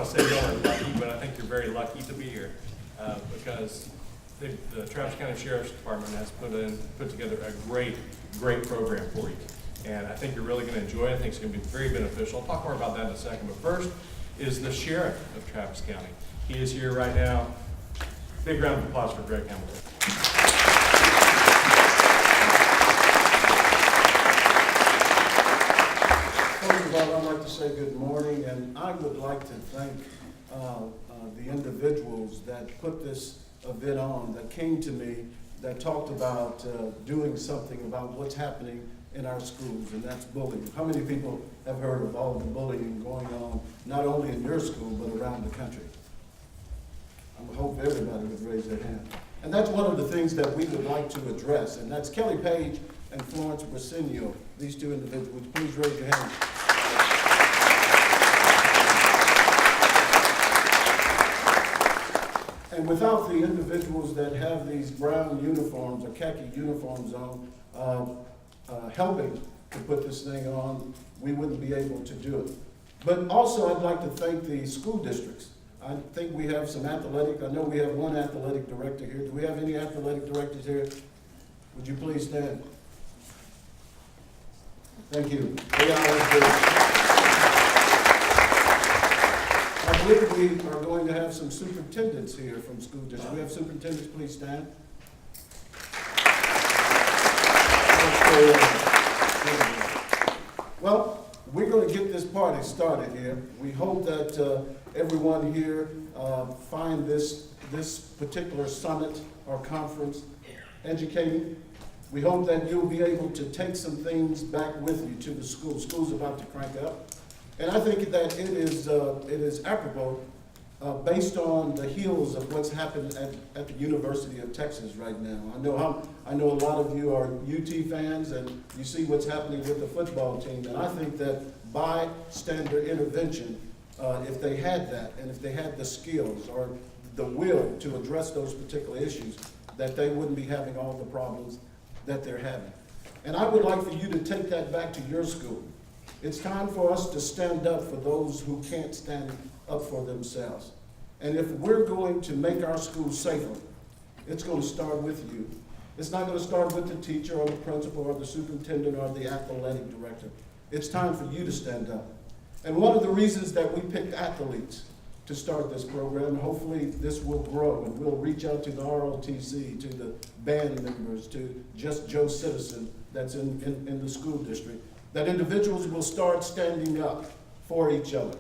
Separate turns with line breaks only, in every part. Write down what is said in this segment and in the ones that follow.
want to say y'all are lucky, but I think you're very lucky to be here because the Travis County Sheriff's Department has put together a great program for you. And I think you're really going to enjoy it. I think it's going to be very beneficial. I'll talk more about that in a second. But first is the Sheriff of Travis County. He is here right now. Big round of applause for Greg Hamilton.
First of all, I'd like to say good morning, and I would like to thank the individuals that put this event on, that came to me, that talked about doing something about what's happening in our schools, and that's bullying. How many people have heard of all the bullying going on, not only in your school, but around the country? I hope everybody would raise their hand. And that's one of the things that we would like to address, and that's Kelly Page and Florence Brasenio, these two individuals. Please raise your hands. And without the individuals that have these brown uniforms or khaki uniforms on, helping to put this thing on, we wouldn't be able to do it. But also I'd like to thank the school districts. I think we have some athletic, I know we have one athletic director here. Do we have any athletic directors here? Would you please stand? Thank you. I believe we are going to have some superintendents here from school districts. We have superintendents, please stand. Well, we're going to get this party started here. We hope that everyone here find this particular summit or conference educating. We hope that you'll be able to take some things back with you to the school. School's about to crank up. And I think that it is apropos based on the heels of what's happened at the University of Texas right now. I know a lot of you are UT fans, and you see what's happening with the football team. And I think that bystander intervention, if they had that, and if they had the skills or the will to address those particular issues, that they wouldn't be having all the problems that they're having. And I would like for you to take that back to your school. It's time for us to stand up for those who can't stand up for themselves. And if we're going to make our schools safer, it's going to start with you. It's not going to start with the teacher or the principal or the superintendent or the athletic director. It's time for you to stand up. And one of the reasons that we picked athletes to start this program, hopefully this will grow and we'll reach out to the ROTC, to the band members, to just Joe Citizen that's in the school district, that individuals will start standing up for each other.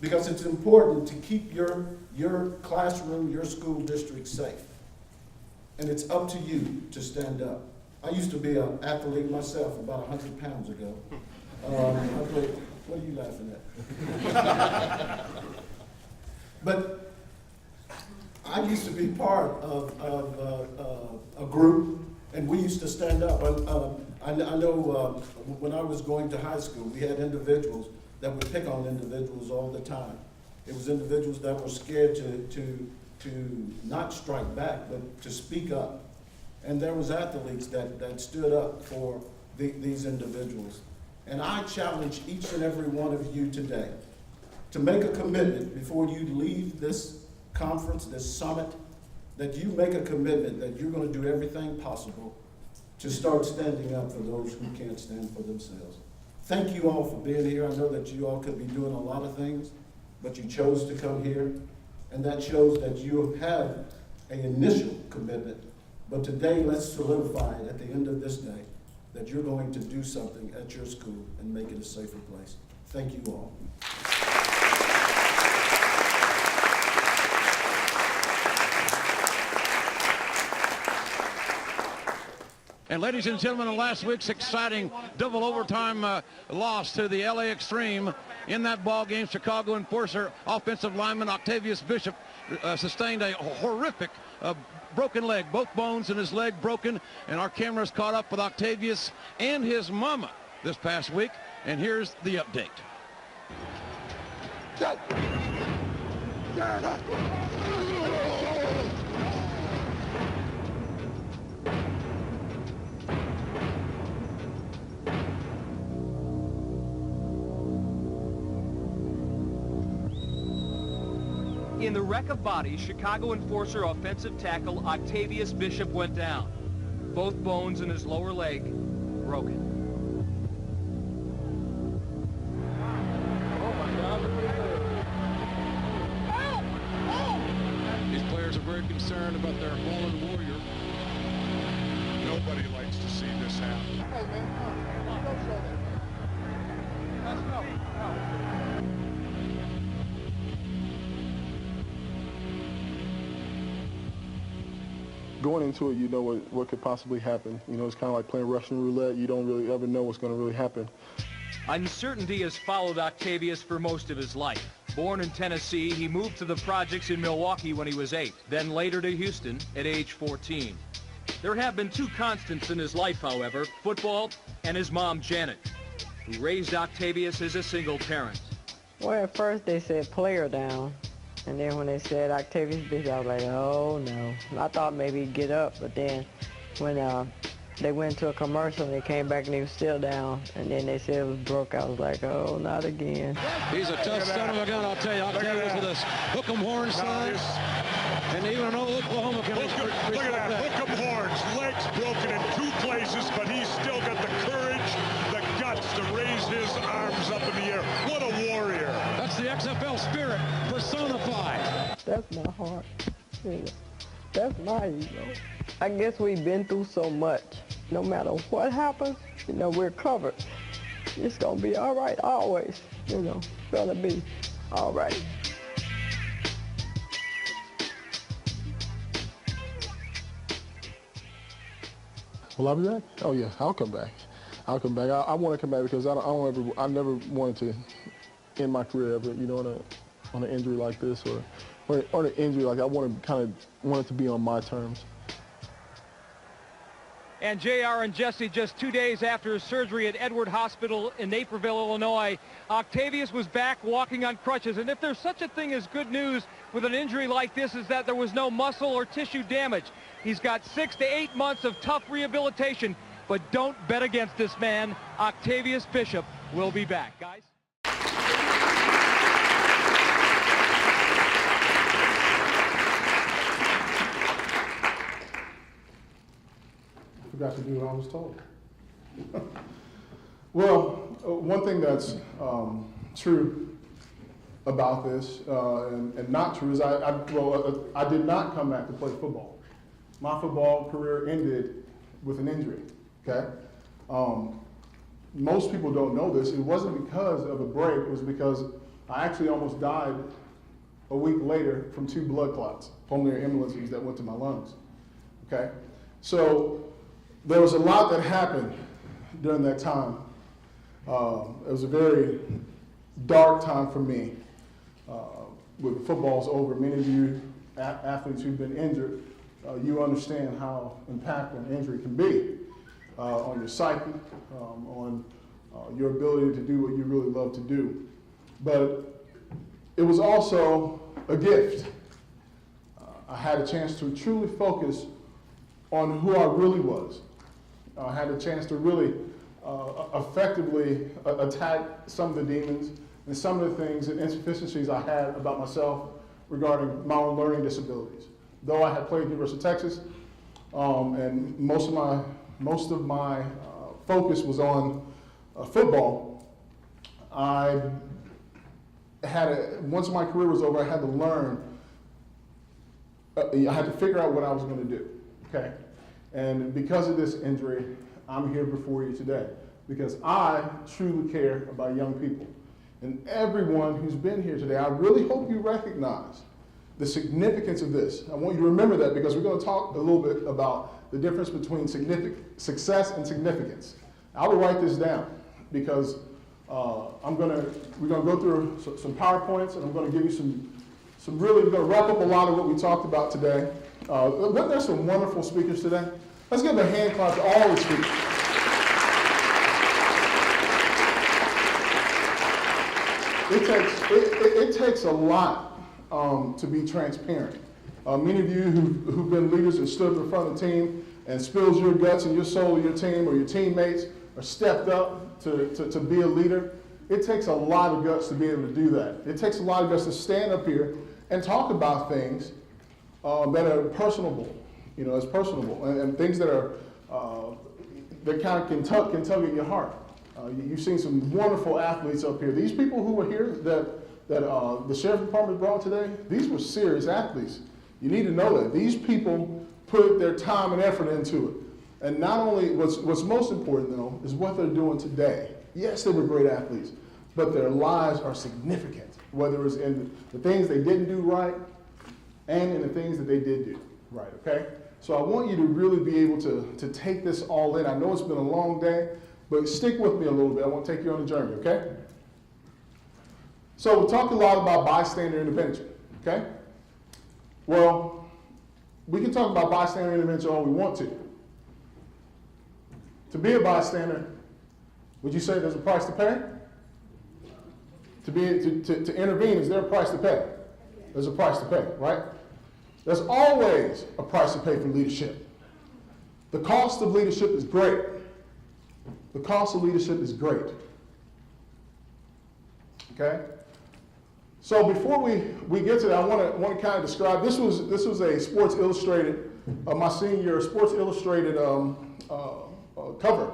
Because it's important to keep your classroom, your school district safe. And it's up to you to stand up. I used to be an athlete myself about 100 pounds ago. What are you laughing at? But I used to be part of a group, and we used to stand up. I know when I was going to high school, we had individuals that would pick on individuals all the time. It was individuals that were scared to not strike back, but to speak up. And there was athletes that stood up for these individuals. And I challenge each and every one of you today to make a commitment before you leave this conference, this summit, that you make a commitment that you're going to do everything possible to start standing up for those who can't stand for themselves. Thank you all for being here. I know that you all could be doing a lot of things, but you chose to come here, and that shows that you have an initial commitment. But today, let's solidify it at the end of this day that you're going to do something at your school and make it a safer place. Thank you all.
And ladies and gentlemen, in last week's exciting double overtime loss to the LA Extreme, in that ball game, Chicago enforcer offensive lineman Octavious Bishop sustained a horrific broken leg, both bones in his leg broken, and our cameras caught up with Octavious and his mama this past week, and here's the update.
In the wreck of bodies, Chicago enforcer offensive tackle Octavious Bishop went down. Both bones in his lower leg broken.
These players are very concerned about their fallen warrior.
Nobody likes to see this happen.
Hey, man, don't show that. Let's go.
Going into it, you know what could possibly happen. You know, it's kind of like playing Russian roulette. You don't really ever know what's going to really happen.
Uncertainty has followed Octavious for most of his life. Born in Tennessee, he moved to the projects in Milwaukee when he was 8, then later to Houston at age 14. There have been two constants in his life, however, football and his mom, Janet, who raised Octavious as a single parent.
Well, at first they said player down, and then when they said Octavious Bishop, I was like, oh no. I thought maybe he'd get up, but then when they went to a commercial and they came back and he was still down, and then they said it was broke, I was like, oh, not again.
He's a tough son of a gun, I'll tell you. Octavious with his hook-em horn sign. And even an old Oklahoma can
Look at that, hook 'em horns, legs broken in 2 places, but he's still got the courage, the guts to raise his arms up in the air. What a warrior.
That's the XFL spirit personified.
That's my heart. You know, that's my ego. I guess we've been through so much. No matter what happens, you know, we're covered. It's gonna be all right always. You know, it's gonna be all right.
Will I be back? Oh yeah, I'll come back. I'll come back. I want to come back because I never wanted to end my career ever, you know, on an injury like this or an injury like that. I want it to be on my terms.
And JR and Jesse, just 2 days after his surgery at Edward Hospital in Naperville, Illinois, Octavious was back walking on crutches. And if there's such a thing as good news with an injury like this, is that there was no muscle or tissue damage. He's got 6 to 8 months of tough rehabilitation, but don't bet against this man. Octavious Bishop will be back, guys.
Forgot to do what I was told. Well, one thing that's true about this and not true is I did not come back to play football. My football career ended with an injury, okay? Most people don't know this. It wasn't because of a break. It was because I actually almost died a week later from 2 blood clots, pulmonary embolisms that went to my lungs, okay? So there was a lot that happened during that time. It was a very dark time for me. When football's over, many of you athletes who've been injured, you understand how impactful an injury can be on your psyche, on your ability to do what you really love to do. But it was also a gift. I had a chance to truly focus on who I really was. I had a chance to really effectively attack some of the demons and some of the things and insufficiencies I had about myself regarding my own learning disabilities. Though I had played at University of Texas, and most of my focus was on football, once my career was over, I had to learn. I had to figure out what I was going to do. Okay. And because of this injury, I'm here before you today because I truly care about young people. And everyone who's been here today, I really hope you recognize the significance of this. I want you to remember that because we're going to talk a little bit about the difference between success and significance. I will write this down because we're going to go through some PowerPoints and I'm going to give you we're going to wrap up a lot of what we talked about today. Weren't there some wonderful speakers today? Let's give a hand clap to all the speakers. It takes a lot to be transparent. Many of you who've been leaders and stood in front of the team and spills your guts and your soul of your team or your teammates or stepped up to be a leader, it takes a lot of guts to be able to do that. It takes a lot of guts to stand up here and talk about things that are personable, it's personable, and things that are that kind of can tug at your heart. You've seen some wonderful athletes up here. These people who were here that the sheriff department brought today, these were serious athletes. You need to know that these people put their time and effort into it. And not only what's most important though is what they're doing today. Yes, they were great athletes, but their lives are significant, whether it's in the things they didn't do right and in the things that they did do right, okay? So I want you to really be able to take this all in. I know it's been a long day, but stick with me a little bit. I want to take you on a journey, okay? So we talked a lot about bystander intervention, okay? Well, we can talk about bystander intervention all we want to. To be a bystander, would you say there's a price to pay? To intervene, is there a price to pay? There's a price to pay, right? There's always a price to pay for leadership. The cost of leadership is great. The cost of leadership is great. Okay? So before we get to that, I want to kind of describe, this was a Sports Illustrated, my senior year, Sports Illustrated cover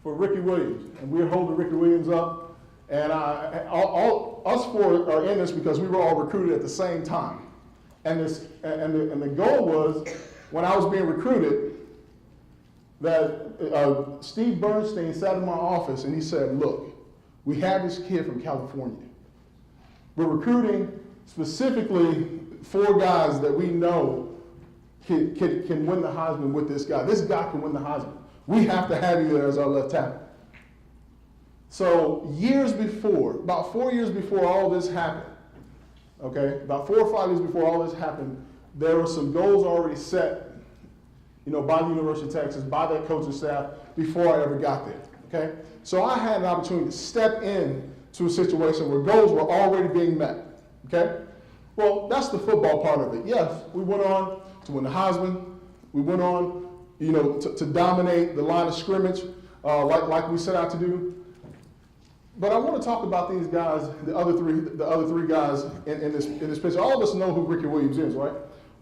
for Ricky Williams. And we're holding Ricky Williams up. And us four are in this because we were all recruited at the same time. And the goal was, when I was being recruited, that Steve Bernstein sat in my office and he said, look, we have this kid from California. We're recruiting specifically 4 guys that we know can win the Heisman with this guy. This guy can win the Heisman. We have to have you there as our left tackle. So years before, about 4 years before all this happened, okay, about 4 or 5 years before all this happened, there were some goals already set, by the University of Texas, by that coaching staff, before I ever got there, okay? So I had an opportunity to step in to a situation where goals were already being met, okay? Well, that's the football part of it. Yes, we went on to win the Heisman. We went on, to dominate the line of scrimmage like we set out to do. But I want to talk about these guys, the other three guys in this picture. All of us know who Ricky Williams is, right?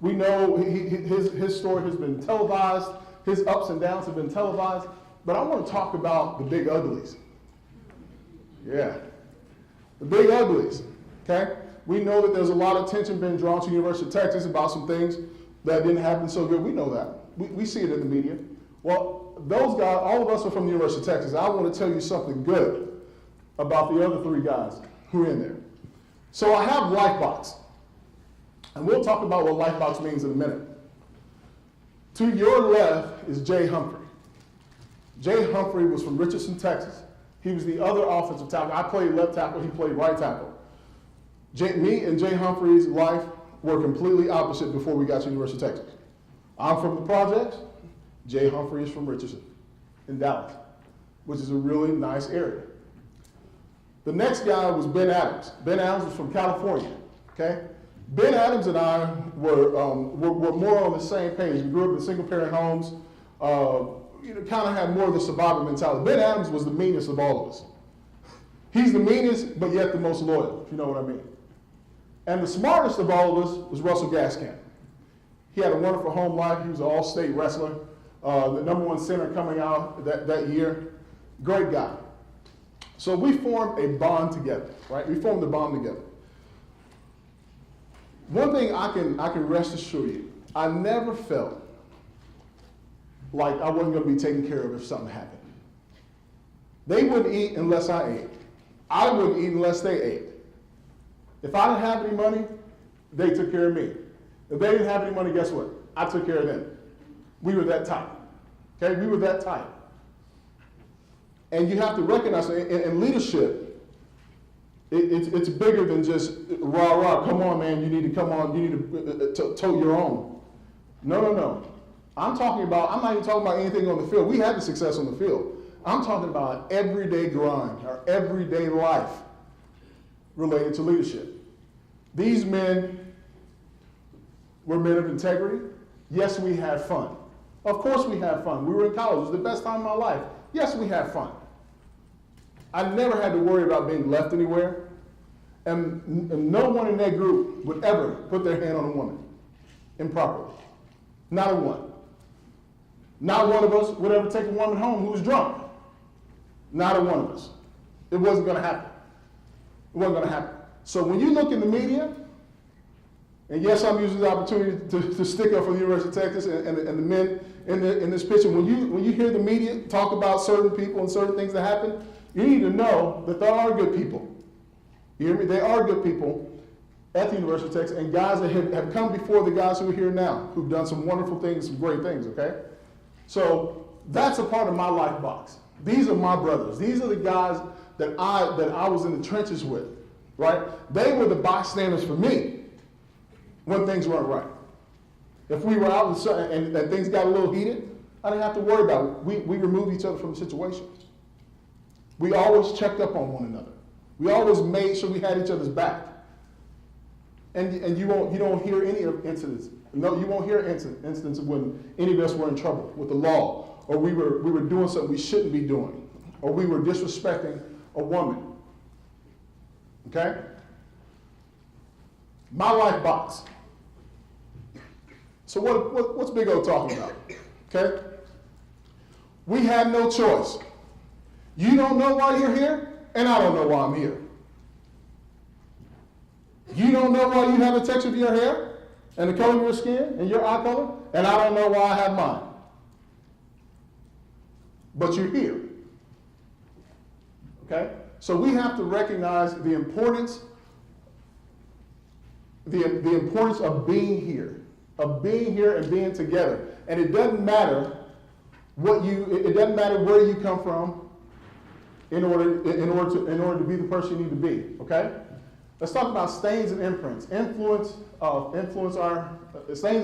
We know his story has been televised. His ups and downs have been televised. But I want to talk about the big uglies. Yeah, the big uglies, okay? We know that there's a lot of attention being drawn to the University of Texas about some things that didn't happen so good. We know that. We see it in the media. Well, those guys, all of us are from the University of Texas. I want to tell you something good about the other 3 guys who are in there. So I have Lifebox, and we'll talk about what Lifebox means in a minute. To your left is Jay Humphrey. Jay Humphrey was from Richardson, Texas. He was the other offensive tackle. I played left tackle, he played right tackle. Me and Jay Humphrey's life were completely opposite before we got to the University of Texas. I'm from the projects. Jay Humphrey is from Richardson in Dallas, which is a really nice area. The next guy was Ben Adams. Ben Adams was from California, okay? Ben Adams and I were more on the same page. We grew up in single-parent homes, kind of had more of the survivor mentality. Ben Adams was the meanest of all of us. He's the meanest, but yet the most loyal, if you know what I mean. And the smartest of all of us was Russell Gaskamp. He had a wonderful home life. He was an all-state wrestler, the #1 center coming out that year. Great guy. So we formed a bond together, right? We formed a bond together. One thing I can rest assure you, I never felt like I wasn't going to be taken care of if something happened. They wouldn't eat unless I ate. I wouldn't eat unless they ate. If I didn't have any money, they took care of me. If they didn't have any money, guess what? I took care of them. We were that tight. Okay, we were that tight. And you have to recognize in leadership, it's bigger than just rah rah. Come on, man. You need to come on. You need to tote your own. No. I'm not even talking about anything on the field. We had the success on the field. I'm talking about everyday grind, our everyday life related to leadership. These men were men of integrity. Yes, we had fun. Of course we had fun. We were in college. It was the best time of my life. Yes, we had fun. I never had to worry about being left anywhere. And no one in that group would ever put their hand on a woman improperly. Not a one. Not one of us would ever take a woman home who was drunk. Not a one of us. It wasn't going to happen. It wasn't going to happen. So when you look in the media, and yes, I'm using the opportunity to stick up for the University of Texas and the men in this picture. When you hear the media talk about certain people and certain things that happen, you need to know that there are good people. You hear me? There are good people at the University of Texas and guys that have come before the guys who are here now, who've done some wonderful things, some great things, okay? So that's a part of my life box. These are my brothers. These are the guys that I was in the trenches with, right? They were the bystanders for me when things weren't right. If we were out and things got a little heated, I didn't have to worry about it. We removed each other from the situation. We always checked up on one another. We always made sure we had each other's back. And you don't hear any of incidents. No, you won't hear incidents when any of us were in trouble with the law, or we were doing something we shouldn't be doing, or we were disrespecting a woman. Okay? My life box. So what's Big O talking about? Okay? We had no choice. You don't know why you're here, and I don't know why I'm here. You don't know why you have the texture of your hair and the color of your skin and your eye color, and I don't know why I have mine. But you're here. Okay? So we have to recognize the importance of being here and being together. And it doesn't matter it doesn't matter where you come from in order to be the person you need to be. Okay? Let's talk about stains and imprints. Stains and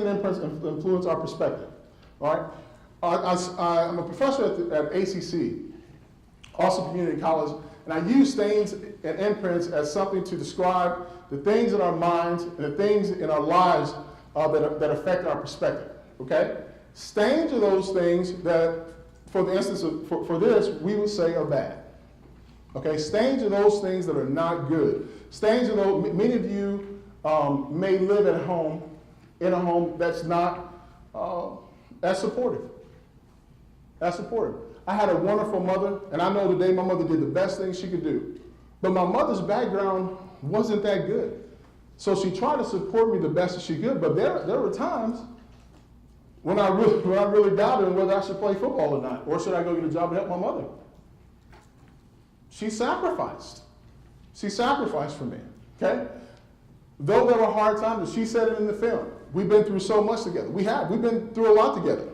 imprints influence our perspective. All right? I'm a professor at ACC, Austin Community College, and I use stains and imprints as something to describe the things in our minds and the things in our lives that affect our perspective. Okay? Stains are those things that, for the instance for this, we would say are bad. Okay? Stains are those things that are not good. Stains are those, many of you may live at home, in a home that's not as supportive. As supportive. I had a wonderful mother, and I know today my mother did the best thing she could do. But my mother's background wasn't that good. So she tried to support me the best that she could, but there were times when I really doubted whether I should play football or not, or should I go get a job and help my mother. She sacrificed. She sacrificed for me, okay? Though there were hard times, and she said it in the film, we've been through so much together. We've been through a lot together.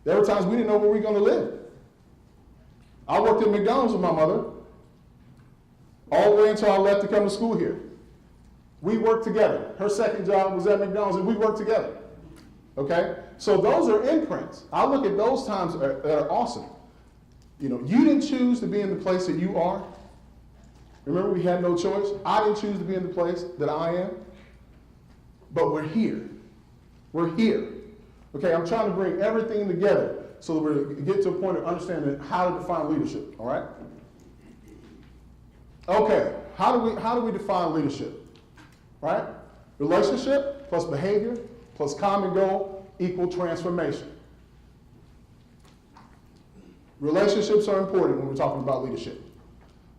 There were times we didn't know where we were going to live. I worked at McDonald's with my mother all the way until I left to come to school here. We worked together. Her second job was at McDonald's, and we worked together, okay? So those are imprints. I look at those times that are awesome. You know, you didn't choose to be in the place that you are. Remember, we had no choice. I didn't choose to be in the place that I am. But we're here. We're here. Okay, I'm trying to bring everything together so that we get to a point of understanding how to define leadership, all right? Okay, how do we define leadership? Right? Relationship plus behavior plus common goal equal transformation. Relationships are important when we're talking about leadership.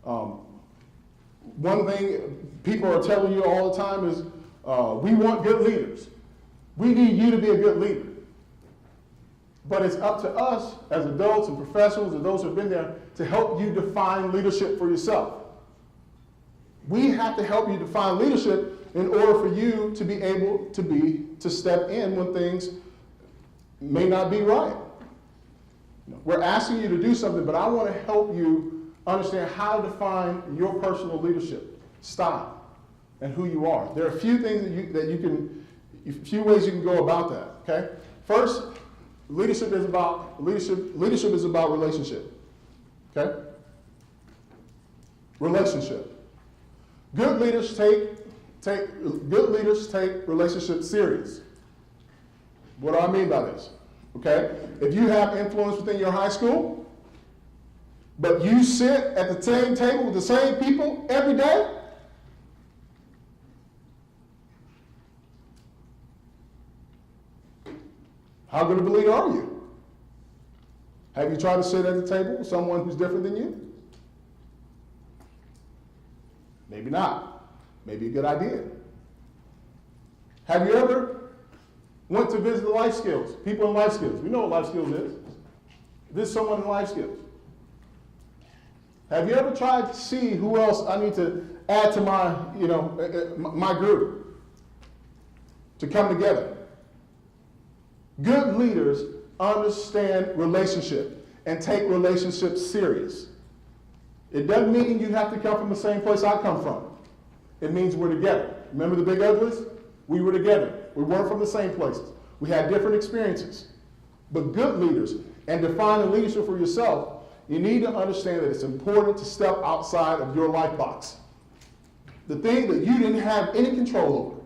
One thing people are telling you all the time is, we want good leaders. We need you to be a good leader. But it's up to us as adults and professionals and those who have been there to help you define leadership for yourself. We have to help you define leadership in order for you to be able to step in when things may not be right. We're asking you to do something, but I want to help you understand how to define your personal leadership style and who you are. There are a few things a few ways you can go about that. Okay. First, leadership is about relationship. Okay. Relationship. Good leaders take relationships serious. What do I mean by this? Okay? If you have influence within your high school, but you sit at the same table with the same people every day, How good of a leader are you? Have you tried to sit at the table with someone who's different than you? Maybe not. Maybe a good idea. Have you ever went to visit the life skills? People in life skills. We know what life skills is. Visit someone in life skills. Have you ever tried to see who else I need to add to my, my group to come together? Good leaders understand relationship and take relationships serious. It doesn't mean you have to come from the same place I come from. It means we're together. Remember the Big Uglies? We were together. We weren't from the same places. We had different experiences. But good leaders, and defining leadership for yourself, you need to understand that it's important to step outside of your life box. The thing that you didn't have any control over.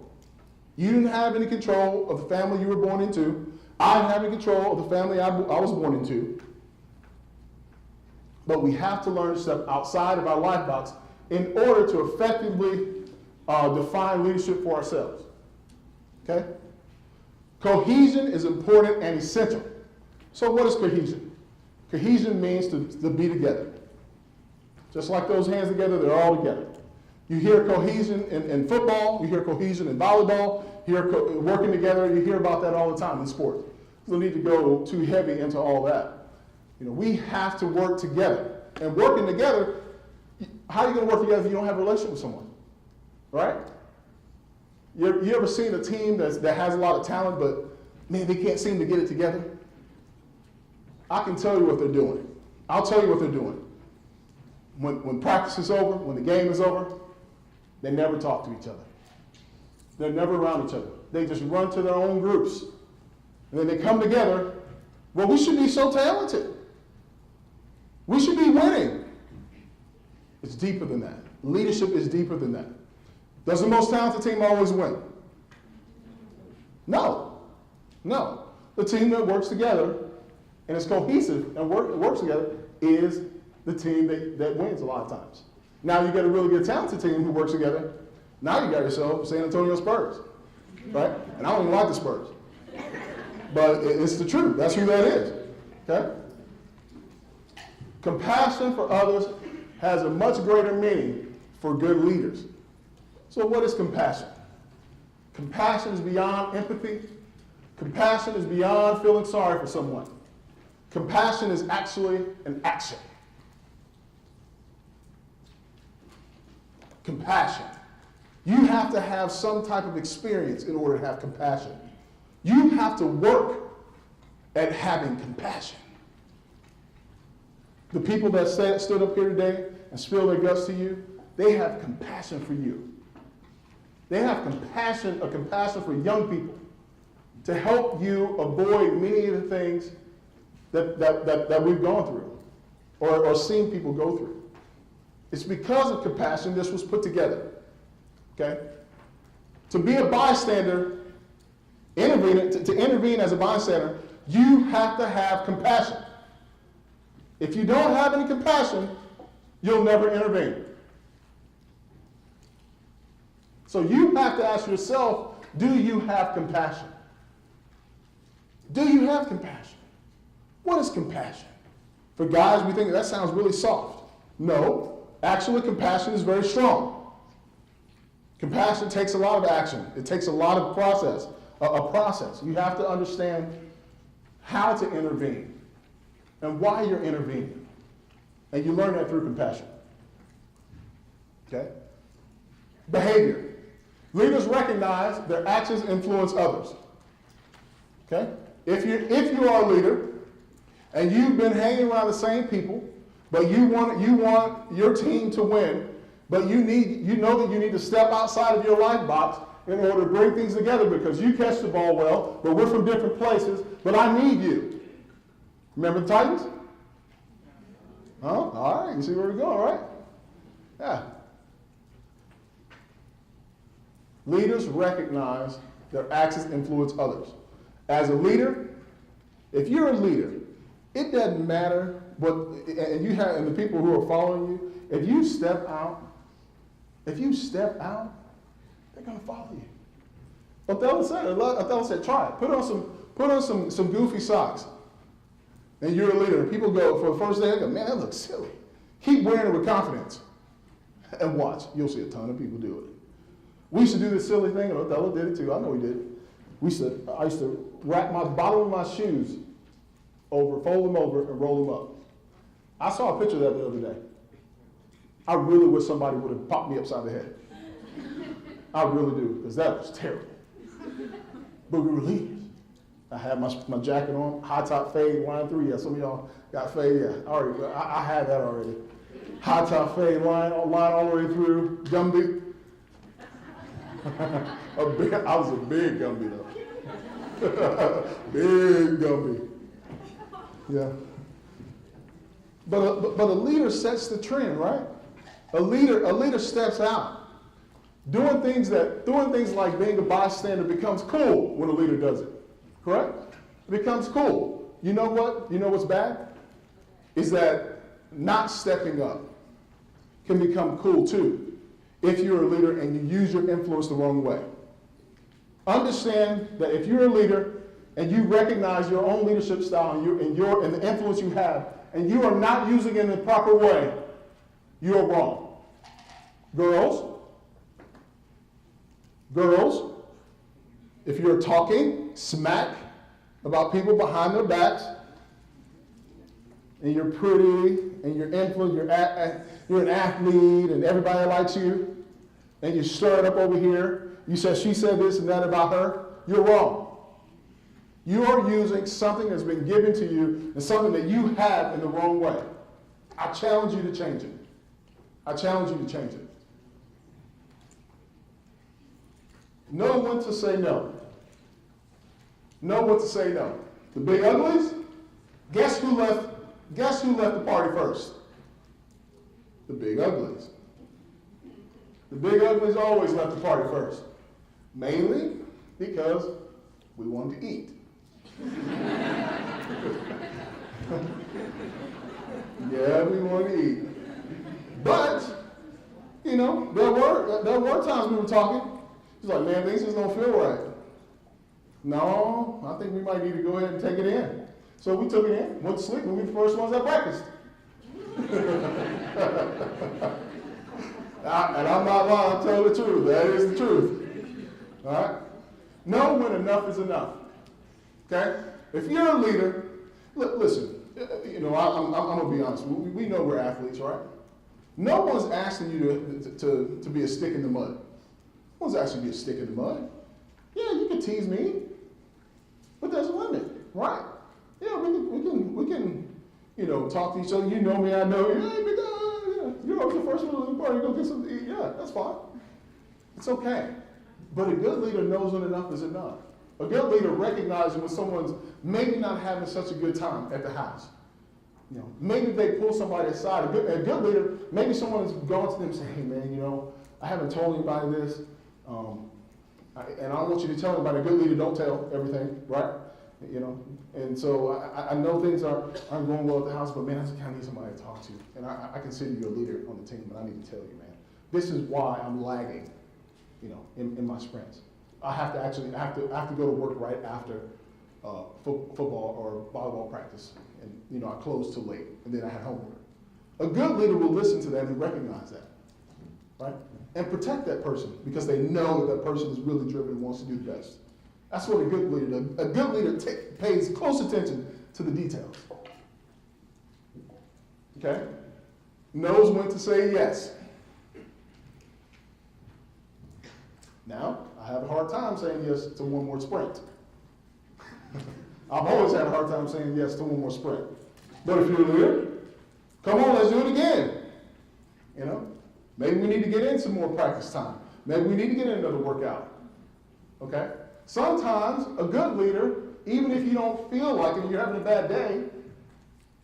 You didn't have any control of the family you were born into. I didn't have any control of the family I was born into. But we have to learn to step outside of our life box in order to effectively define leadership for ourselves. Okay? Cohesion is important and essential. So what is cohesion? Cohesion means to be together. Just like those hands together, they're all together. You hear cohesion in football, you hear cohesion in volleyball, you hear working together, you hear about that all the time in sports. We don't need to go too heavy into all that. We have to work together. And working together, how are you going to work together if you don't have a relationship with someone? Right? You ever seen a team that has a lot of talent, but man, they can't seem to get it together? I can tell you what they're doing. I'll tell you what they're doing. When practice is over, when the game is over, they never talk to each other. They're never around each other. They just run to their own groups. And then they come together. Well, we should be so talented. We should be winning. It's deeper than that. Leadership is deeper than that. Does the most talented team always win? No. No. The team that works together and is cohesive and works together is the team that wins a lot of times. Now you get a really good talented team who works together. Now you got yourself San Antonio Spurs, right? And I don't even like the Spurs. But it's the truth. That's who that is, okay? Compassion for others has a much greater meaning for good leaders. So what is compassion? Compassion is beyond empathy. Compassion is beyond feeling sorry for someone. Compassion is actually an action. Compassion. You have to have some type of experience in order to have compassion. You have to work at having compassion. The people that stood up here today and spilled their guts to you, they have compassion for you. They have compassion for young people to help you avoid many of the things that we've gone through or seen people go through. It's because of compassion this was put together. Okay? To be a bystander, to intervene as a bystander, you have to have compassion. If you don't have any compassion, you'll never intervene. So you have to ask yourself, do you have compassion? Do you have compassion? What is compassion? For guys, we think that sounds really soft. No, actually compassion is very strong. Compassion takes a lot of action. It takes a lot of process. You have to understand how to intervene and why you're intervening. And you learn that through compassion. Okay? Behavior. Leaders recognize their actions influence others. Okay? If you are a leader and you've been hanging around the same people, but you want your team to win, but you know that you need to step outside of your life box in order to bring things together because you catch the ball well, but we're from different places, but I need you. Remember the Titans? Huh? All right, you see where we're going, right? Yeah. Leaders recognize their actions influence others. As a leader, if you're a leader, it doesn't matter what, and the people who are following you, if you step out, they're going to follow you. Othello said, try it. Put Put on some goofy socks. And you're a leader. And people go, for the first day, they go, man, that looks silly. Keep wearing it with confidence. And watch. You'll see a ton of people do it. We used to do this silly thing, and Othello did it too. I know he did it. I used to wrap my bottom of my shoes over, fold them over, and roll them up. I saw a picture of that the other day. I really wish somebody would have popped me upside the head. I really do, because that was terrible. But we were leaders. I had my jacket on, high top fade, line 3. Yeah, some of y'all got fade. Yeah, I had that already. High top fade, line all the way through. Gumby. I was a big Gumby though. Big Gumby. Yeah. But a leader sets the trend, right? A leader steps out. Doing things like being a bystander becomes cool when a leader does it. Correct? It becomes cool. You know what? You know what's bad? Is that not stepping up can become cool too if you're a leader and you use your influence the wrong way. Understand that if you're a leader and you recognize your own leadership style and the influence you have, and you are not using it in the proper way, you are wrong. Girls, if you're talking smack about people behind their backs, and you're pretty, and you're influenced, you're an athlete, and everybody likes you, and you stir it up over here, you said she said this and that about her, you're wrong. You are using something that's been given to you and something that you have in the wrong way. I challenge you to change it. I challenge you to change it. Know when to say no. Know what to say no. The big uglies, guess who left the party first? The big uglies. The big uglies always left the party first. Mainly because we wanted to eat. Yeah, we wanted to eat. But, you know, there were times we were talking. He's like, man, things just don't feel right. No, I think we might need to go ahead and take it in. So we took it in, went to sleep, and we were the first ones at breakfast. And I'm not lying, I'm telling the truth. That is the truth. All right? Know when enough is enough. Okay? If you're a leader, listen, you know, I'm going to be honest. We know we're athletes, right? No one's asking you to be a stick in the mud. No one's asking you to be a stick in the mud. Yeah, you can tease me, but there's a limit, right? Yeah, we can, you know, talk to each other. You know me, I know you. Hey, big guy, you're always the first one to the party. Go get something to eat. Yeah, that's fine. It's okay. But a good leader knows when enough is enough. A good leader recognizes when someone's maybe not having such a good time at the house. You know, maybe they pull somebody aside. A good leader, maybe someone is going to them and saying, hey man, you know, I haven't told anybody this, and I don't want you to tell anybody. A good leader don't tell everything, right? You know, and so I know things aren't going well at the house, but man, I just kind of need somebody to talk to. And I consider you a leader on the team, but I need to tell you, man, this is why I'm lagging, you know, in my sprints. I have to go to work right after football or volleyball practice, and you know I closed too late, and then I had homework. A good leader will listen to that and recognize that, right, and protect that person because they know that person is really driven and wants to do the best. That's what a good leader does. A good leader pays close attention to the details. Okay, knows when to say yes. Now, I have a hard time saying yes to one more sprint. I've always had a hard time saying yes to one more sprint. But if you're a leader, come on, let's do it again. You know, maybe we need to get in some more practice time. Maybe we need to get in another workout. Okay? Sometimes a good leader, even if you don't feel like it, you're having a bad day,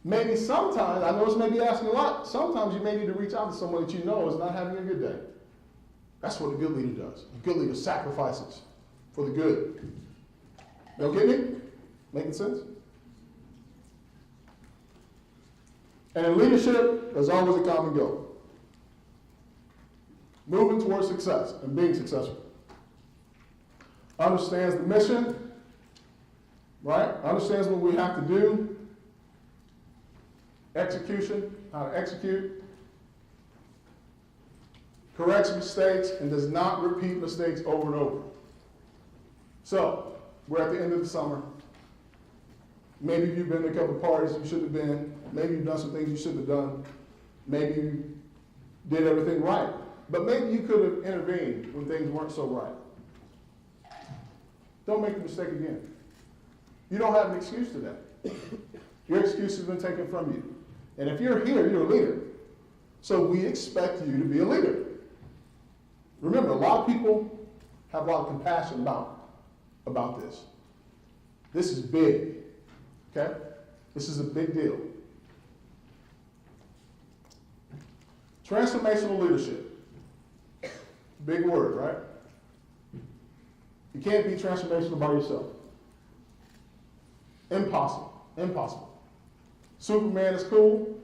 maybe sometimes, I know this may be asking a lot, sometimes you may need to reach out to someone that you know is not having a good day. That's what a good leader does. A good leader sacrifices for the good. Y'all get me? Making sense? And in leadership, there's always a common goal. Moving towards success and being successful. Understands the mission, right? Understands what we have to do, execution, how to execute, corrects mistakes, and does not repeat mistakes over and over. So, we're at the end of the summer. Maybe you've been to a couple of parties you shouldn't have been. Maybe you've done some things you shouldn't have done. Maybe you did everything right. But maybe you could have intervened when things weren't so right. Don't make the mistake again. You don't have an excuse to that. Your excuse has been taken from you. And if you're here, you're a leader. So we expect you to be a leader. Remember, a lot of people have a lot of compassion about this. This is big, okay? This is a big deal. Transformational leadership. Big word, right? You can't be transformational by yourself. Impossible. Impossible. Superman is cool,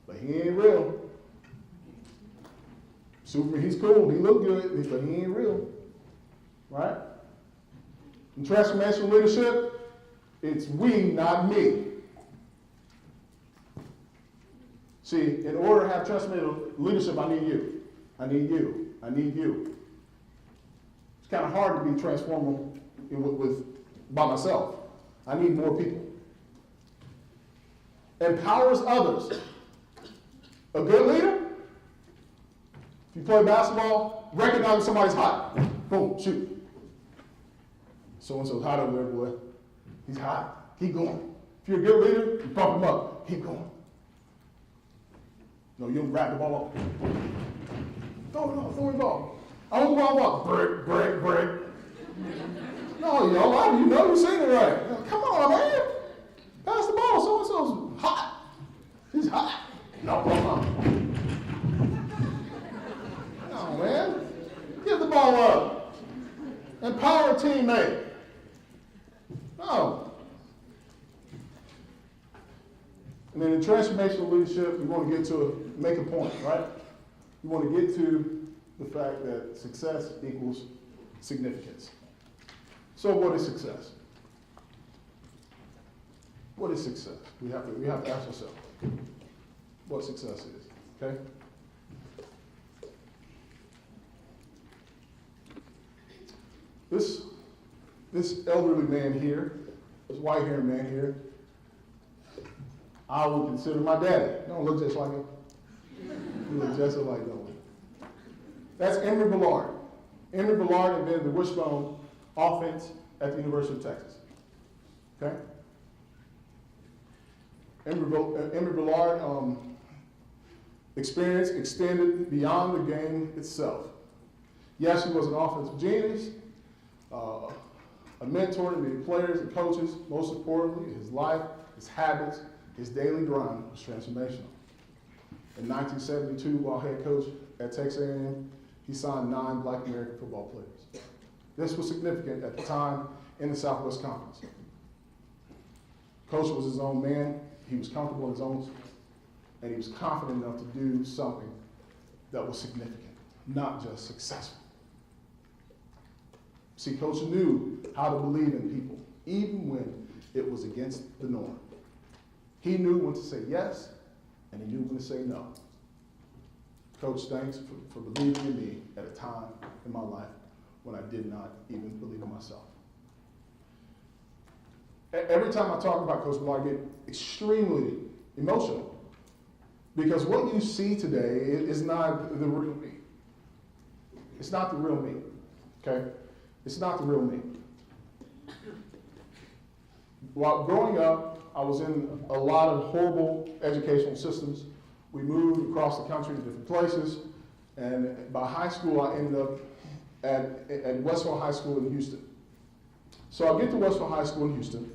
but he ain't real. Superman, he's cool, he look good, but he ain't real. Right? In transformational leadership, it's we, not me. See, in order to have transformational leadership, I need you. I need you. I need you. It's kind of hard to be transformable by myself. I need more people. Empowers others. A good leader, if you play basketball, recognize somebody's hot. Boom, shoot. So-and-so's hot over there, boy. He's hot. Keep going. If you're a good leader, you bump him up. Keep going. No, you don't wrap the ball up. Throw the ball. I want the ball up. Break. No, a lot of you know you're saying it right. Come on, man. Pass the ball. So-and-so's hot. He's hot. No, no, man. Get the ball up. Empower a teammate. No. And then in transformational leadership, we want to get to make a point, right? We want to get to the fact that success equals significance. So what is success? What is success? We have to ask ourselves what success is, okay? This elderly man here, this white-haired man here, I would consider my daddy. Don't look just like him. You look just like him. That's Emory Bellard. Emory Bellard invented the wishbone offense at the University of Texas. Okay? Emory Bellard experience extended beyond the game itself. Yes, he was an offensive genius, a mentor to many players and coaches. Most importantly, his life, his habits, his daily grind was transformational. In 1972, while head coach at Texas A&M, he signed 9 Black American football players. This was significant at the time in the Southwest Conference. Coach was his own man. He was comfortable in his own, and he was confident enough to do something that was significant, not just successful. See, Coach knew how to believe in people, even when it was against the norm. He knew when to say yes, and he knew when to say no. Coach, thanks for believing in me at a time in my life when I did not even believe in myself. Every time I talk about Coach Bellard, I get extremely emotional because what you see today is not the real me. It's not the real me, okay? It's not the real me. While growing up, I was in a lot of horrible educational systems. We moved across the country to different places, and by high school, I ended up at Westfield High School in Houston. So I get to Westfield High School in Houston,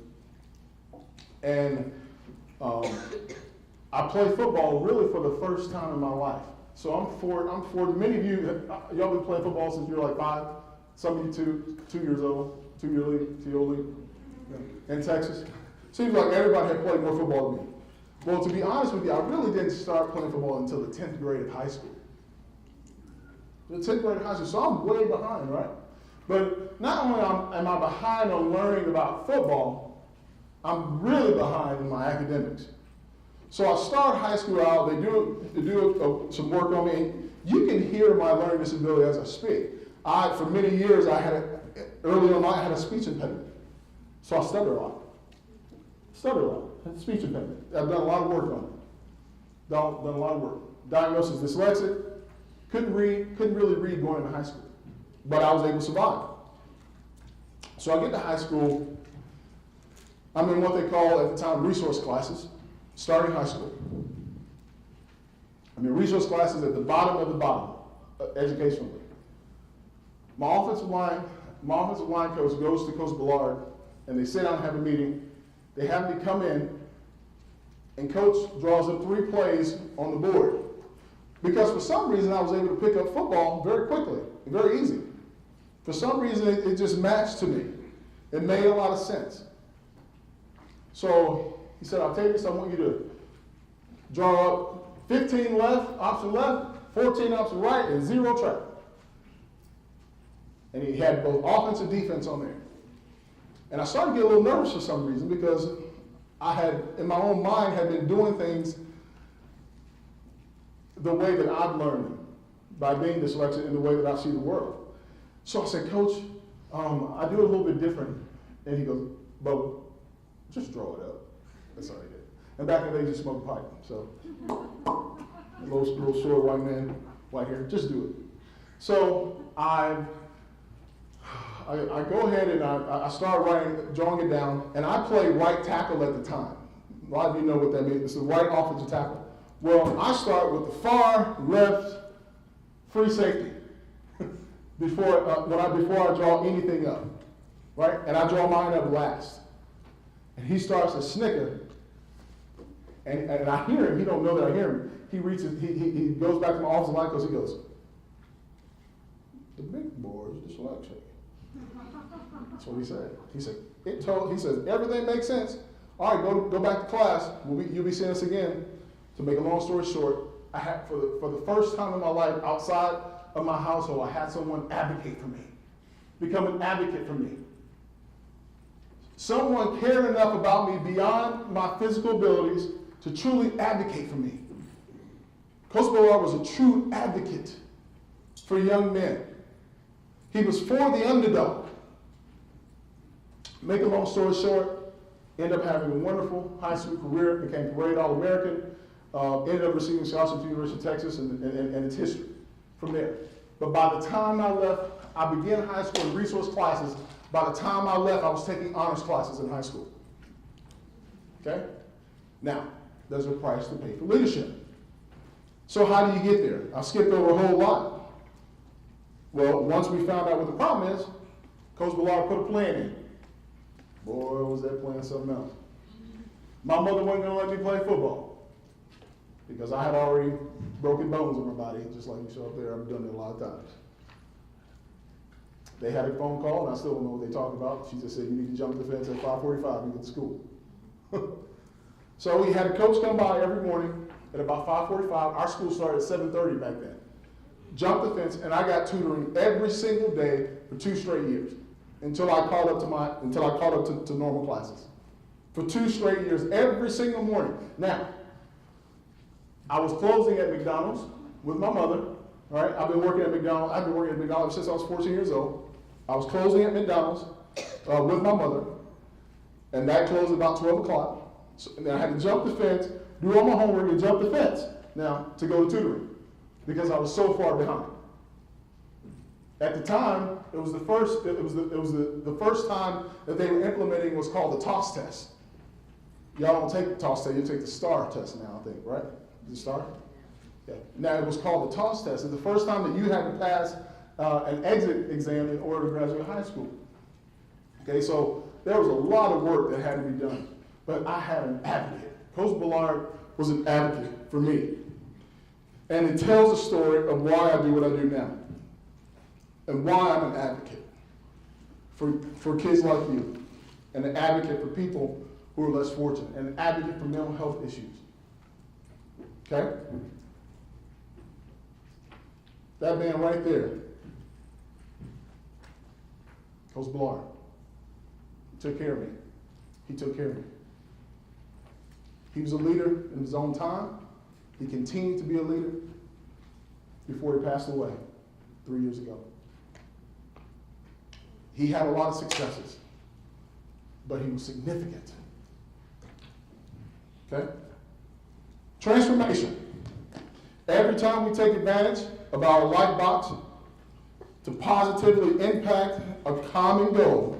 and I play football really for the first time in my life. So I'm 40. Many of you, y'all been playing football since you were like 5. Some of you 2 years old, 2 year league, in Texas. Seems like everybody had played more football than me. Well, to be honest with you, I really didn't start playing football until the 10th grade of high school. The 10th grade of high school, so I'm way behind, right? But not only am I behind on learning about football, I'm really behind in my academics. So I start high school out, they do some work on me. You can hear my learning disability as I speak. For many years, early on, I had a speech impediment. So I stutter a lot. Had a speech impediment. I've done a lot of work on it. Done a lot of work. Diagnosis dyslexic, couldn't really read going into high school. But I was able to survive. So I get to high school, I'm in what they call at the time resource classes, starting high school. I'm in resource classes at the bottom of the bottom, educationally. My offensive line coach goes to Coach Ballard, and they sit down and have a meeting. They have me come in, and Coach draws up 3 plays on the board. Because for some reason, I was able to pick up football very quickly, very easy. For some reason, it just matched to me. It made a lot of sense. So he said, Octavious, I want you to draw up 15 left, option left, 14 option right, and 0 track. And he had both offense and defense on there. And I started to get a little nervous for some reason because I had, in my own mind, had been doing things the way that I've learned them, by being dyslexic in the way that I see the world. So I said, Coach, I do it a little bit different. And he goes, Bo, just draw it up. That's all he did. And back in the day, he just smoked a pipe. So, a little short white man, white hair, just do it. So I go ahead and I start drawing it down, and I play right tackle at the time. A lot of you know what that means. It's the right offensive tackle. Well, I start with the far left free safety before I draw anything up, right? And I draw mine up last. And he starts to snicker, and I hear him. He don't know that I hear him. He reaches. He goes back to my offensive line because he goes, "The big boy is dyslexic." That's what he said. He said, he says, everything makes sense. All right, go back to class. You'll be seeing us again. To make a long story short, I had, for the first time in my life outside of my household, I had someone advocate for me, become an advocate for me. Someone cared enough about me beyond my physical abilities to truly advocate for me. Coach Ballard was a true advocate for young men. He was for the underdog. Make a long story short, ended up having a wonderful high school career, became Parade All-American, ended up receiving scholarships to the University of Texas and its history from there. But by the time I left, I began high school in resource classes. By the time I left, I was taking honors classes in high school. Okay? Now, there's a price to pay for leadership. So how do you get there? I skipped over a whole lot. Well, once we found out what the problem is, Coach Ballard put a plan in. Boy, was that plan something else. My mother wasn't going to let me play football because I had already broken bones in my body, just like you saw up there. I've done it a lot of times. They had a phone call, and I still don't know what they talked about. She just said, you need to jump the fence at 5:45 and get to school. So we had a coach come by every morning at about 5:45. Our school started at 7:30 back then. Jumped the fence, and I got tutoring every single day for 2 straight years until I caught up to normal classes. For 2 straight years, every single morning. Now, I was closing at McDonald's with my mother. All right, I've been working at McDonald's since I was 14 years old. I was closing at McDonald's with my mother, and that closed about 12 o'clock. So, and then I had to jump the fence, do all my homework, and jump the fence now to go to tutoring because I was so far behind. At the time, it was the first time that they were implementing what's called the TOS test. Y'all don't take the TOS test, you take the STAR test now, I think, right? The STAR? Yeah. Now, it was called the TOS test. It's the first time that you had to pass an exit exam in order to graduate high school. Okay, so there was a lot of work that had to be done. But I had an advocate. Coach Ballard was an advocate for me. And it tells a story of why I do what I do now. And why I'm an advocate for kids like you. And an advocate for people who are less fortunate. And an advocate for mental health issues. Okay? That man right there, Coach Ballard, took care of me. He took care of me. He was a leader in his own time. He continued to be a leader before he passed away 3 years ago. He had a lot of successes, but he was significant. Okay? Transformation. Every time we take advantage of our light box to positively impact a common goal,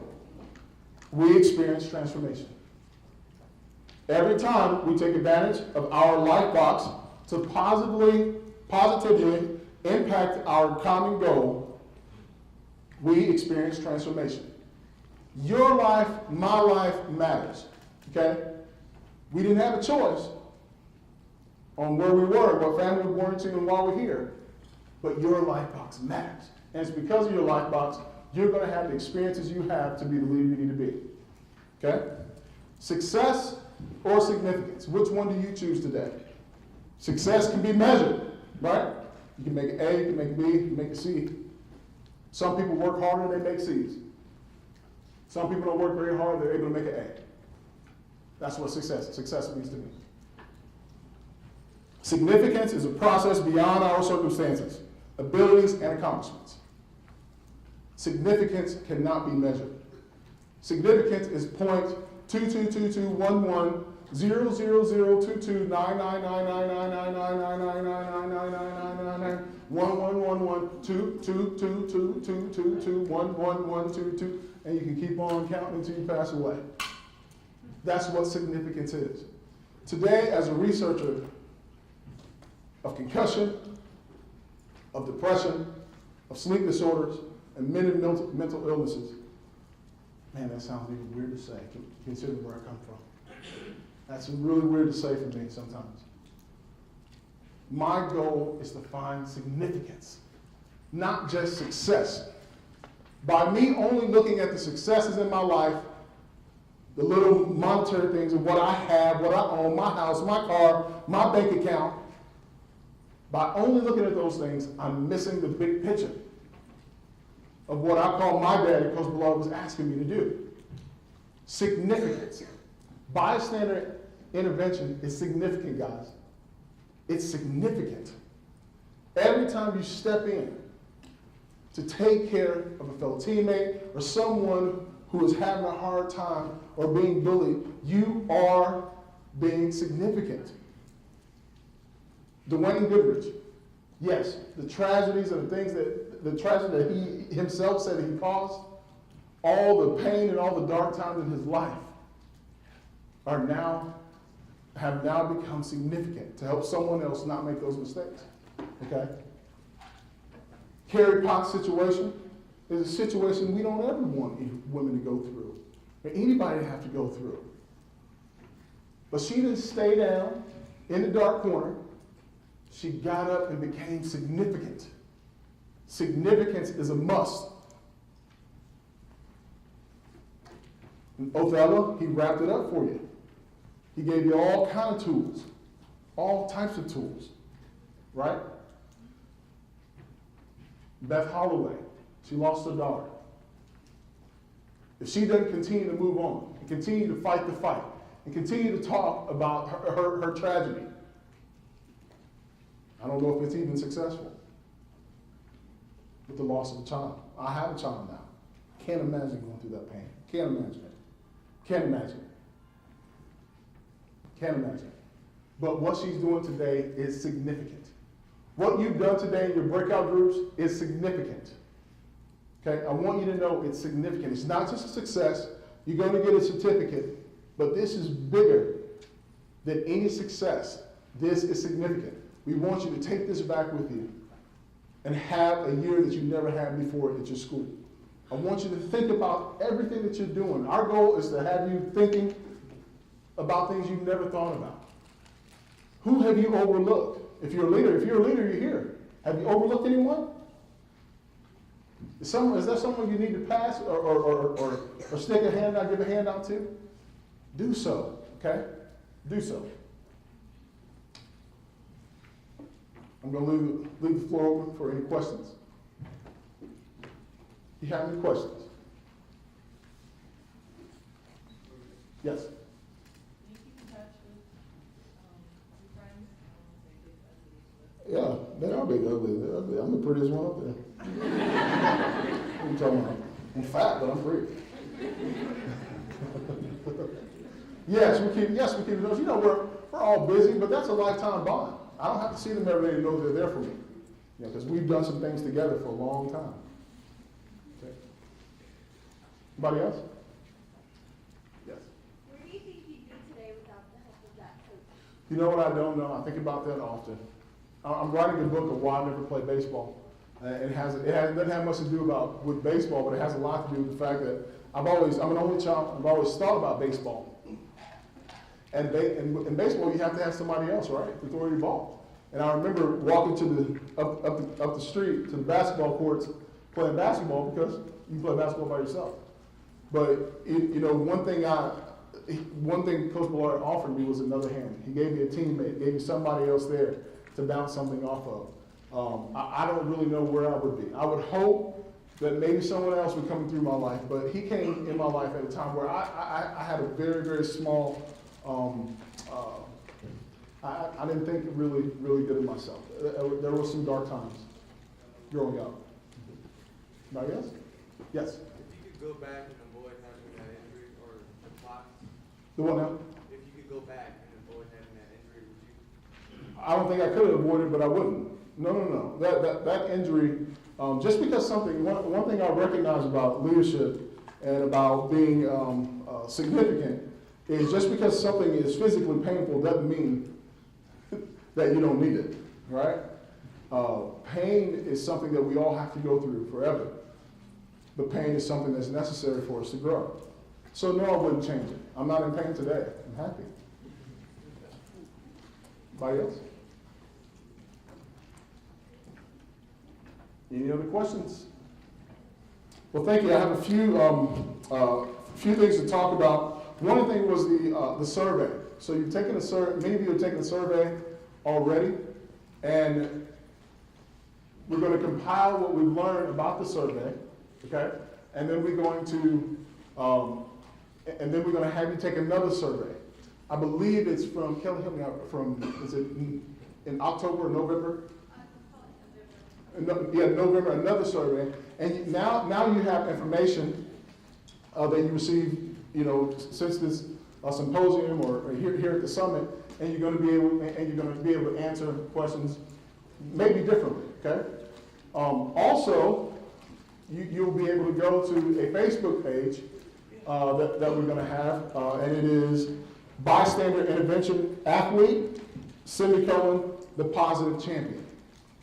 we experience transformation. Every time we take advantage of our light box to positively impact our common goal, we experience transformation. Your life, my life matters. Okay? We didn't have a choice on where we were, what family we were into, and why we're here. But your life box matters. And it's because of your life box, you're going to have the experiences you have to be the leader you need to be. Okay? Success or significance? Which one do you choose today? Success can be measured, right? You can make an A, you can make a B, you can make a C. Some people work harder, they make C's. Some people don't work very hard, they're able to make an A. That's what success means to me. Significance is a process beyond our circumstances, abilities, and accomplishments. Significance cannot be measured. Significance is 0.22221199999999999999999999999999999999999999999999999999, and you can keep on counting until you pass away. That's what significance is. Today, as a researcher of concussion, of depression, of sleep disorders, and many mental illnesses, man, that sounds even weird to say, considering where I come from. That's really weird to say for me sometimes. My goal is to find significance, not just success. By me only looking at the successes in my life, the little monetary things of what I have, what I own, my house, my car, my bank account, by only looking at those things, I'm missing the big picture of what I call my daddy, Coach Below was asking me to do. Significance. Bystander intervention is significant, guys. It's significant. Every time you step in to take care of a fellow teammate or someone who is having a hard time or being bullied, you are being significant. Dwayne Goodrich, yes, the tragedies and the things the tragedy that he himself said that he caused, all the pain and all the dark times in his life have now become significant to help someone else not make those mistakes. Okay? Carrie Potts' situation is a situation we don't ever want women to go through, or anybody to have to go through. But she didn't stay down in the dark corner. She got up and became significant. Significance is a must. And Othello, he wrapped it up for you. He gave you all kinds of tools, all types of tools, right? Beth Holloway, she lost her daughter. If she doesn't continue to move on and continue to fight the fight and continue to talk about her tragedy, I don't know if it's even successful with the loss of a child. I have a child now. Can't imagine going through that pain. Can't imagine it. Can't imagine it. Can't imagine it. But what she's doing today is significant. What you've done today in your breakout groups is significant. Okay, I want you to know it's significant. It's not just a success. You're going to get a certificate, but this is bigger than any success. This is significant. We want you to take this back with you and have a year that you never had before at your school. I want you to think about everything that you're doing. Our goal is to have you thinking about things you've never thought about. Who have you overlooked? If you're a leader, you're here. Have you overlooked anyone? Is there someone you need to pass or stick a hand out, give a hand out to? Do so, okay? Do so. I'm going to leave the floor open for any questions. You have any questions? Yes.
Do you keep in touch with your friends?
Yeah, they are big ugly. They're ugly. I'm the prettiest one up there. What are you talking about? I'm fat, but I'm pretty. Yes, we keep in touch. You know, we're all busy, but that's a lifetime bond. I don't have to see them every day to know they're there for me. You know, because we've done some things together for a long time. Okay. Anybody else? Yes.
Where do you think you'd be today without the help of that coach?
You know what I don't know? I think about that often. I'm writing a book of why I never played baseball. It doesn't have much to do with baseball, but it has a lot to do with the fact that I'm an only child. I've always thought about baseball. And in baseball, you have to have somebody else, right, to throw your ball. And I remember walking to up the street to the basketball courts, playing basketball because you play basketball by yourself. But you know, one thing Coach Ballard offered me was another hand. He gave me a teammate, gave me somebody else there to bounce something off of. I don't really know where I would be. I would hope that maybe someone else would come through my life, but he came in my life at a time where I had a very, very small. I didn't think really, really good of myself. There were some dark times growing up. Anybody else? Yes.
If you could go back and avoid having that injury or the clock.
The one now?
If you could go back and avoid having that injury, would you?
I don't think I could have avoided it, but I wouldn't. No. That injury, just because one thing I recognize about leadership and about being significant is just because something is physically painful doesn't mean that you don't need it, right? Pain is something that we all have to go through forever. But pain is something that's necessary for us to grow. So no, I wouldn't change it. I'm not in pain today. I'm happy. Anybody else? Any other questions? Well, thank you. I have a few things to talk about. One thing was the survey. So you've taken a survey. Many of you have taken a survey already, and we're going to compile what we've learned about the survey. Okay, and then we're going to have you take another survey. I believe it's from Kelly. Help me out. Is it in October or November? November, another survey. And now you have information that you received, you know, since this symposium or here at the summit, and you're going to be able to answer questions maybe differently. Okay. Also, you'll be able to go to a Facebook page that we're going to have, and it is bystander intervention athlete, the positive champion.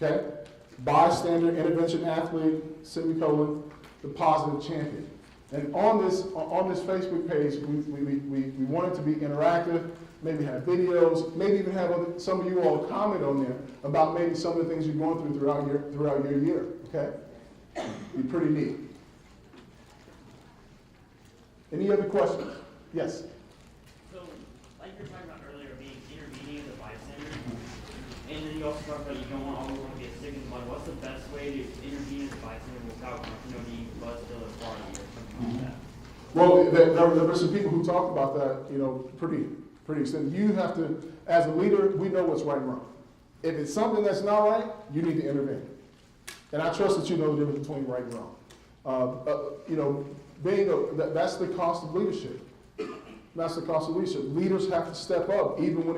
Okay. Bystander intervention athlete, the positive champion. And on this Facebook page, we want it to be interactive, maybe have videos, maybe even have some of you all comment on there about maybe some of the things you're going through throughout your year, okay? Be pretty neat. Any other questions? Yes?
So, like you were talking about earlier, being intermediate as a bystander, and then you also talked about you don't always want to be a stick in the mud. What's the best way to intervene as a bystander without, being blood still as far as or something like that? Well,
there were some people who talked about that, pretty extended. You have to, as a leader, we know what's right and wrong. If it's something that's not right, you need to intervene. And I trust that you know the difference between right and wrong. That's the cost of leadership. That's the cost of leadership. Leaders have to step up, even when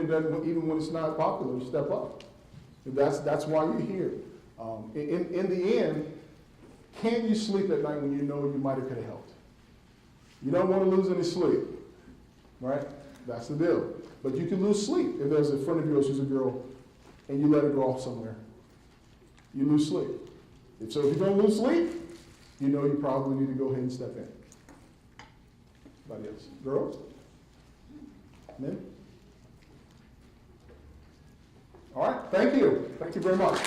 it's not popular. You step up. That's why you're here. In the end, can you sleep at night when you know you might have could have helped? You don't want to lose any sleep, right? That's the deal. But you can lose sleep if there's a friend of yours who's a girl and you let her go off somewhere. You lose sleep. So if you're going to lose sleep, you know you probably need to go ahead and step in. Anybody else? Girls? Men? All right, thank you. Thank you very much.